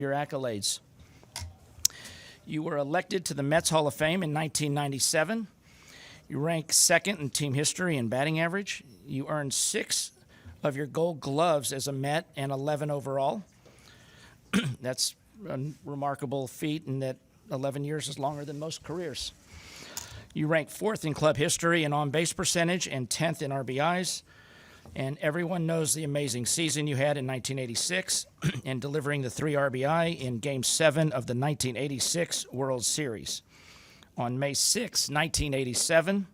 your accolades. You were elected to the Mets Hall of Fame in 1997. You rank second in team history in batting average. You earned 6 of your Gold Gloves as a Met and 11 overall. That's a remarkable feat in that 11 years is longer than most careers. You rank 4th in club history in on-base percentage and 10th in RBIs. And everyone knows the amazing season you had in 1986 and delivering the 3 RBI in Game 7 of the 1986 World Series. On May 6, 1987,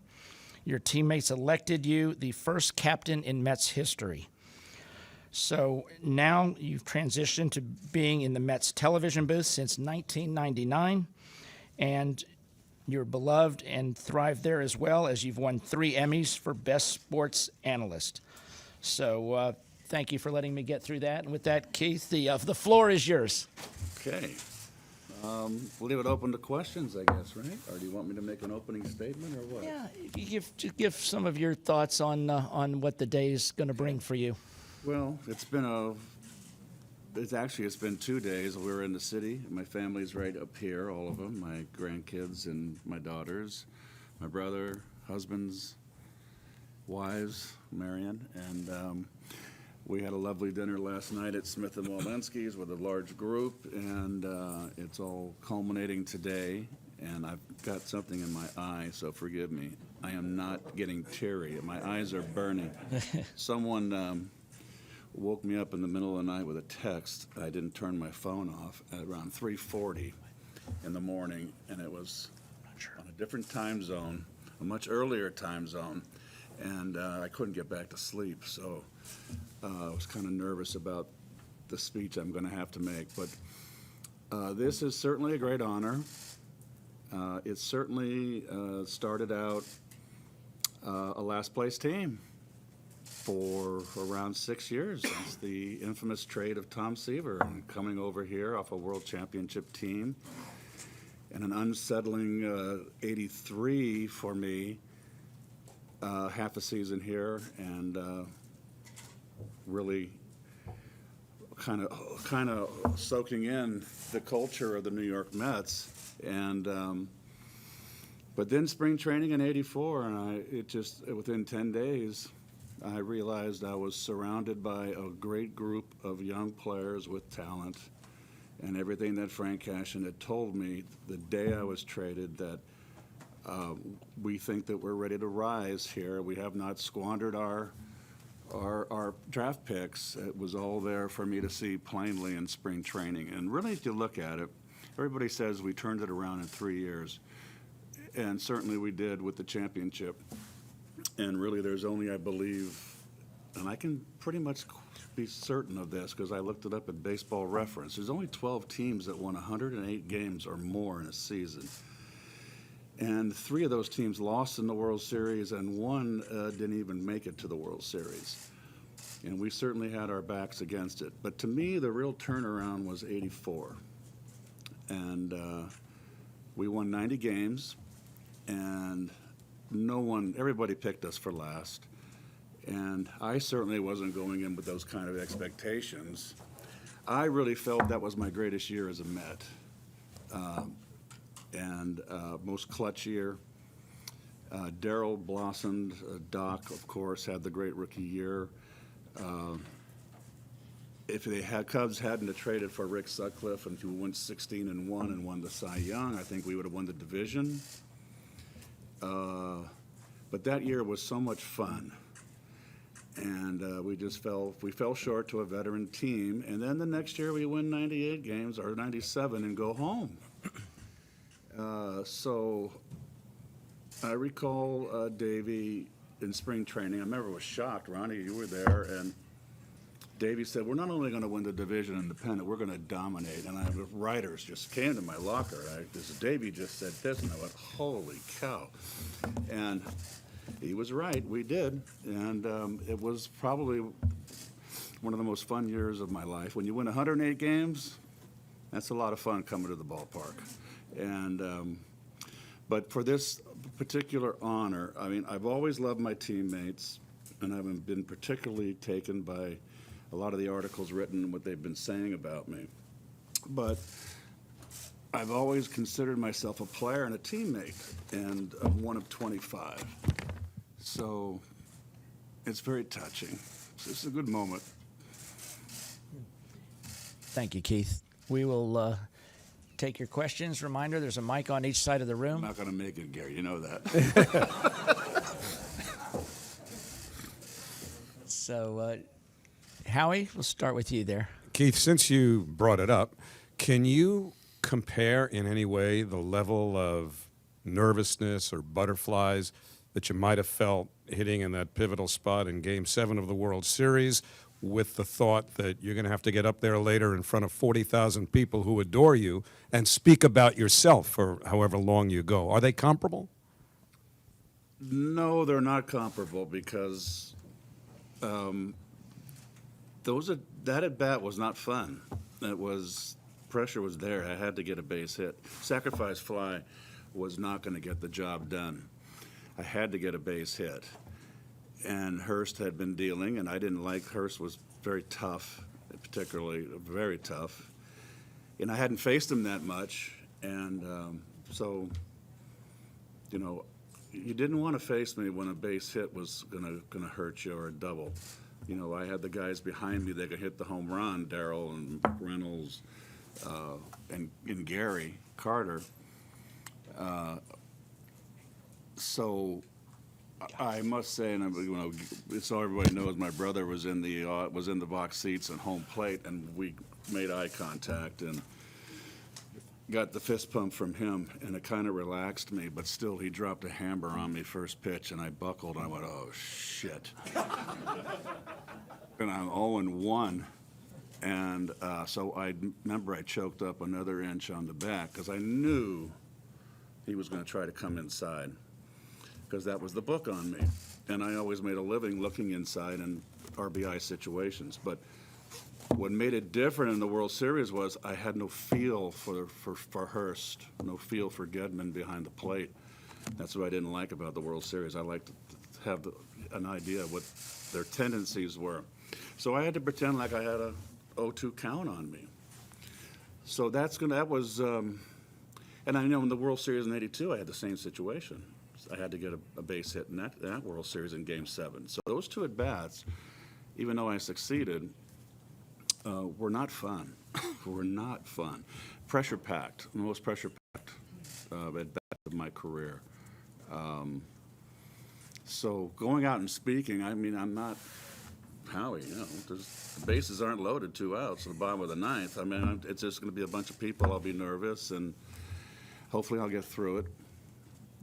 your teammates elected you the first captain in Mets history. So now you've transitioned to being in the Mets television booth since 1999, and you're beloved and thrive there as well, as you've won 3 Emmys for Best Sports Analyst. So thank you for letting me get through that. And with that, Keith, the floor is yours. Okay. We'll leave it open to questions, I guess, right? Or do you want me to make an opening statement or what? Yeah, give some of your thoughts on what the day is going to bring for you. Well, it's been 2 days. We're in the city. My family's right up here, all of them, my grandkids and my daughters, my brother, husbands, wives, Marion, and we had a lovely dinner last night at Smith & Walensky's with a large group, and it's all culminating today, and I've got something in my eye, so forgive me. I am not getting teary. My eyes are burning. Someone woke me up in the middle of the night with a text. I didn't turn my phone off at around 3:40 in the morning, and it was on a different time zone, a much earlier time zone, and I couldn't get back to sleep, so I was kind of nervous about the speech I'm going to have to make. But this is certainly a great honor. It certainly started out a last-place team for around 6 years since the infamous trade of Tom Seaver and coming over here off a world championship team, and an unsettling 83 for me, half a season here, and really kind of soaking in the culture of the New York Mets, and but then spring training in '84, and within 10 days, I realized I was surrounded by a great group of young players with talent, and everything that Frank Cashin had told me the day I was traded, that we think that we're ready to rise here. We have not squandered our draft picks. It was all there for me to see plainly in spring training. And really, if you look at it, everybody says we turned it around in 3 years, and certainly we did with the championship. And really, there's only, I believe, and I can pretty much be certain of this because I looked it up at Baseball Reference, there's only 12 teams that won 108 games or more in a season. And 3 of those teams lost in the World Series, and 1 didn't even make it to the World Series. And we certainly had our backs against it. But to me, the real turnaround was '84. And we won 90 games, and everybody picked us for last. And I certainly wasn't going in with those kind of expectations. I really felt that was my greatest year as a Met. And most clutch year. Darryl blossomed. Doc, of course, had the great rookie year. If Cubs hadn't traded for Rick Sutcliffe and who went 16-1 and won the Cy Young, I think we would have won the division. But that year was so much fun, and we fell short to a veteran team. And then the next year we win 98 games or 97 and go home. So I recall Davey in spring training. I remember I was shocked. Ronnie, you were there, and Davey said, "We're not only going to win the division independent, we're going to dominate." And the writers just came to my locker. Davey just said this, and I went, "Holy cow!" And he was right. We did, and it was probably one of the most fun years of my life. When you win 108 games, that's a lot of fun coming to the ballpark. And but for this particular honor, I mean, I've always loved my teammates, and I've been particularly taken by a lot of the articles written and what they've been saying about me. But I've always considered myself a player and a teammate, and I'm one of 25. So it's very touching. It's a good moment. Thank you, Keith. We will take your questions. Reminder, there's a mic on each side of the I'm room. not going to make it, Gary. You know that. So, Howie, we'll start with you there. Keith, since you brought it up, can you compare in any way the level of nervousness or butterflies that you might have felt hitting in that pivotal spot in Game 7 of the World Series with the thought that you're going to have to get up there later in front of 40,000 people who adore you and speak about yourself for however long you go? Are they comparable? No, they're not comparable because that at bat was not fun. Pressure was there. I had to get a base hit. Sacrifice fly was not going to get the job done. I had to get a base hit. And Hurst had been dealing, and I didn't like Hurst was very tough, particularly very tough. And I hadn't faced him that much, and so, you know, you didn't want to face me when a base hit was gonna hurt you or a double. You know, I had the guys behind me that could hit the home run, Darryl and Reynolds and Gary Carter. So I must say, and so everybody knows, my brother was in the box seats and home plate, and we made eye contact and got the fist pump from him, and it kind of relaxed me. But still, he dropped a hammer on me first pitch, and I buckled. And I went, "Oh shit!" And I'm 0-1, and so I remember I choked up another inch on the back because I knew he was going to try to come inside, because that was the book on me. And I always made a living looking inside in RBI situations. But what made it different in the World Series was I had no feel for Hurst, no feel for Gedman behind the plate. That's what I didn't like about the World Series. I liked to have an idea of what their tendencies were. So I had to pretend like I had a 0-2 count on me. So that was, and I know in the World Series in '82, I had the same situation. I had to get a base hit in that World Series in Game 7. So those two at-bats, even though I succeeded, were not fun. Were not fun. Pressure-packed, the most pressure-packed at-bat of my career. So going out and speaking, I mean, I'm not Howie, you know, the bases aren't loaded, 2 outs at the bottom of the ninth. I mean, it's just going to be a bunch of people. I'll be nervous, and hopefully I'll get through it.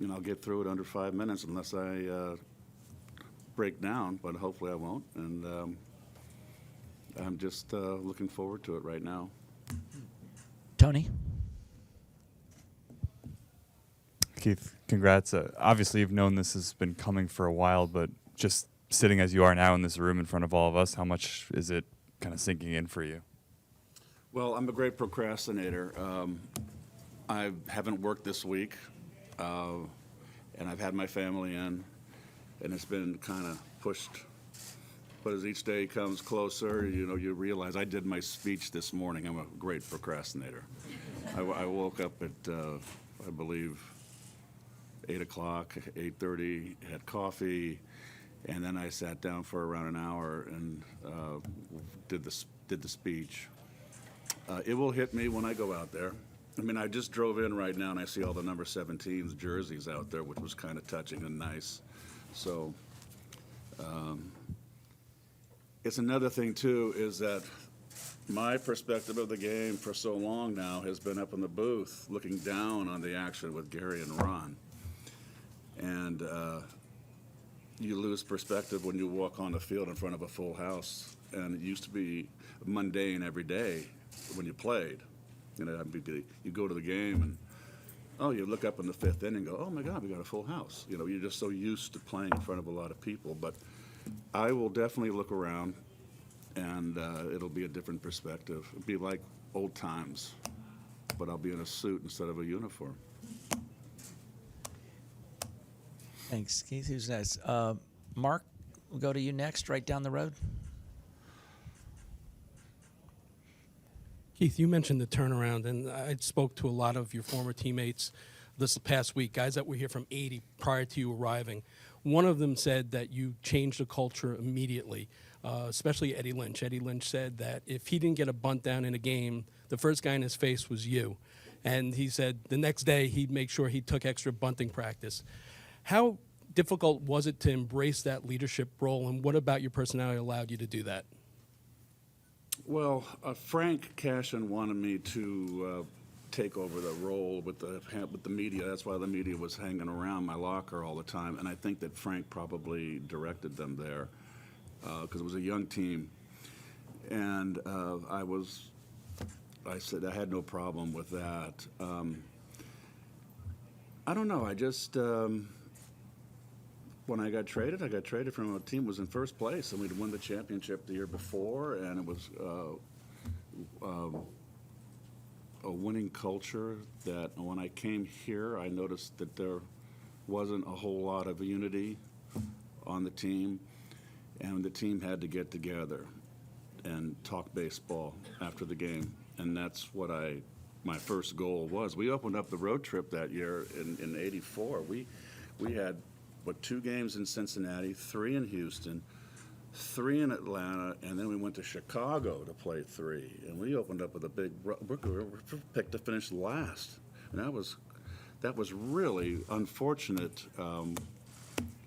You know, I'll get through it under 5 minutes unless I break down, but hopefully I won't. And I'm just looking forward to it right now. Tony? Keith, congrats. Obviously, you've known this has been coming for a while, but just sitting as you are now in this room in front of all of us, how much is it kind of sinking in for you? Well, I'm a great procrastinator. I haven't worked this week, and I've had my family in, and it's been kind of pushed. But as each day comes closer, you know, you realize I did my speech this morning. I'm a great procrastinator. I woke up at, I believe, 8 o'clock, 8:30, had coffee, and then I sat down for around an hour and did the speech. It will hit me when I go out there. I mean, I just drove in right now and I see all the number 17's jerseys out there, which was kind of touching and nice. So it's another thing too, is that my perspective of the game for so long now has been up in the booth looking down on the action with Gary and Ron. And you lose perspective when you walk on the field in front of a full house. And it used to be mundane every day when you played. You know, you go to the game and, you look up in the 5th inning and go, oh my God, we got a full house. You know, you're just so used to playing in front of a lot of people. But I will definitely look around, and it'll be a different perspective. It'll be like old times, but I'll be in a suit instead of a uniform. Thanks, Keith. Who's next? Mark, we'll go to you next, right down the road. Keith, you mentioned the turnaround, and I spoke to a lot of your former teammates this past week, guys that were here from '80 prior to you arriving. One of them said that you changed the culture immediately, especially Eddie Lynch. Eddie Lynch said that if he didn't get a bunt down in a game, the first guy in his face was you. And he said the next day he'd make sure he took extra bunting practice. How difficult was it to embrace that leadership role, and what about your personality allowed you to do that? Well, Frank Cashin wanted me to take over the role with the media. That's why the media was hanging around my locker all the time, and I think that Frank probably directed them there because it was a young team, and I said I had no problem with that. I don't know. I just when I got traded from a team that was in first place, and we'd won the championship the year before, and it was a winning culture that when I came here, I noticed that there wasn't a whole lot of unity on the team, and the team had to get together and talk baseball after the game, and that's what my first goal was. We opened up the road trip that year in '84. We had 2 games in Cincinnati, 3 in Houston, 3 in Atlanta, and then we went to Chicago to play 3. And we opened up with a big pick to finish last, and that was really unfortunate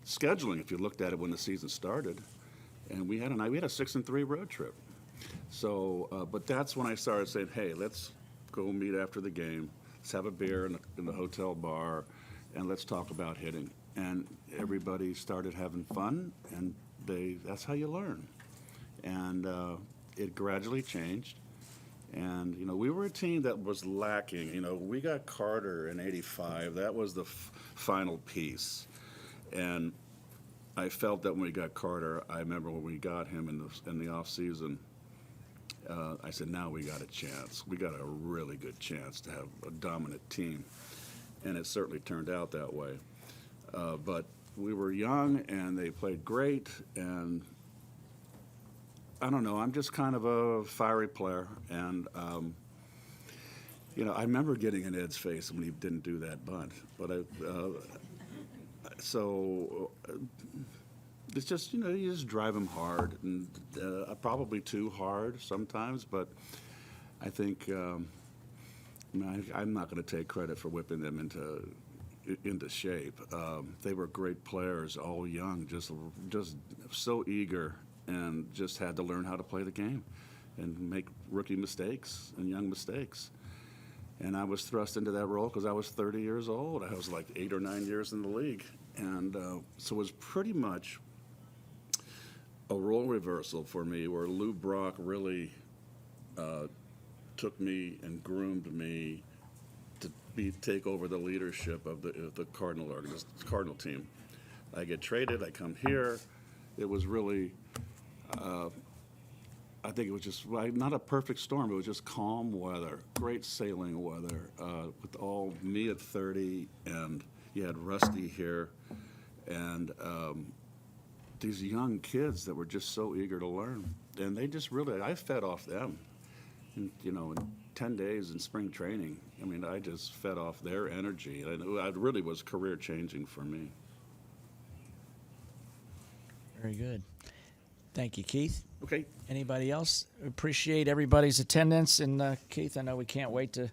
scheduling if you looked at it when the season started. And we had a 6-3 road trip. So, but that's when I started saying, hey, let's go meet after the game. Let's have a beer in the hotel bar, and let's talk about hitting. And everybody started having fun, and that's how you learn. And it gradually changed. And, we were a team that was lacking. We got Carter in '85. That was the final piece. And I felt that when we got Carter, I remember when we got him in the off season, I said, now we got a chance. We got a really good chance to have a dominant team. And it certainly turned out that way. But we were young, and they played great, and I don't know, I'm just kind of a fiery player, and I remember getting in Ed's face when he didn't do that bunt, but it's just, you just drive him hard, and probably too hard sometimes, but I think I'm not going to take credit for whipping them into shape. They were great players, all young, just so eager, and just had to learn how to play the game and make rookie mistakes and young mistakes. And I was thrust into that role because I was 30 years old. I was like 8 or 9 years in the league. And so it was pretty much a role reversal for me, where Lou Brock really took me and groomed me to take over the leadership of the Cardinal team. I get traded, I come here. It was really, I think it was just not a perfect storm. It was just calm weather, great sailing weather, with all me at 30, and you had Rusty here, and these young kids that were just so eager to learn. And they just really, I fed off them. And, in 10 days in spring training, I just fed off their energy. And it really was career changing for me. Very good. Thank you, Keith. Okay. Anybody else? Appreciate everybody's attendance. And Keith, I know we can't wait to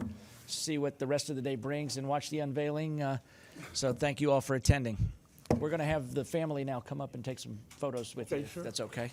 see what the rest of the day brings and watch the unveiling. So thank you all for attending. We're going to have the family now come up and take some photos with you, sure. if that's okay.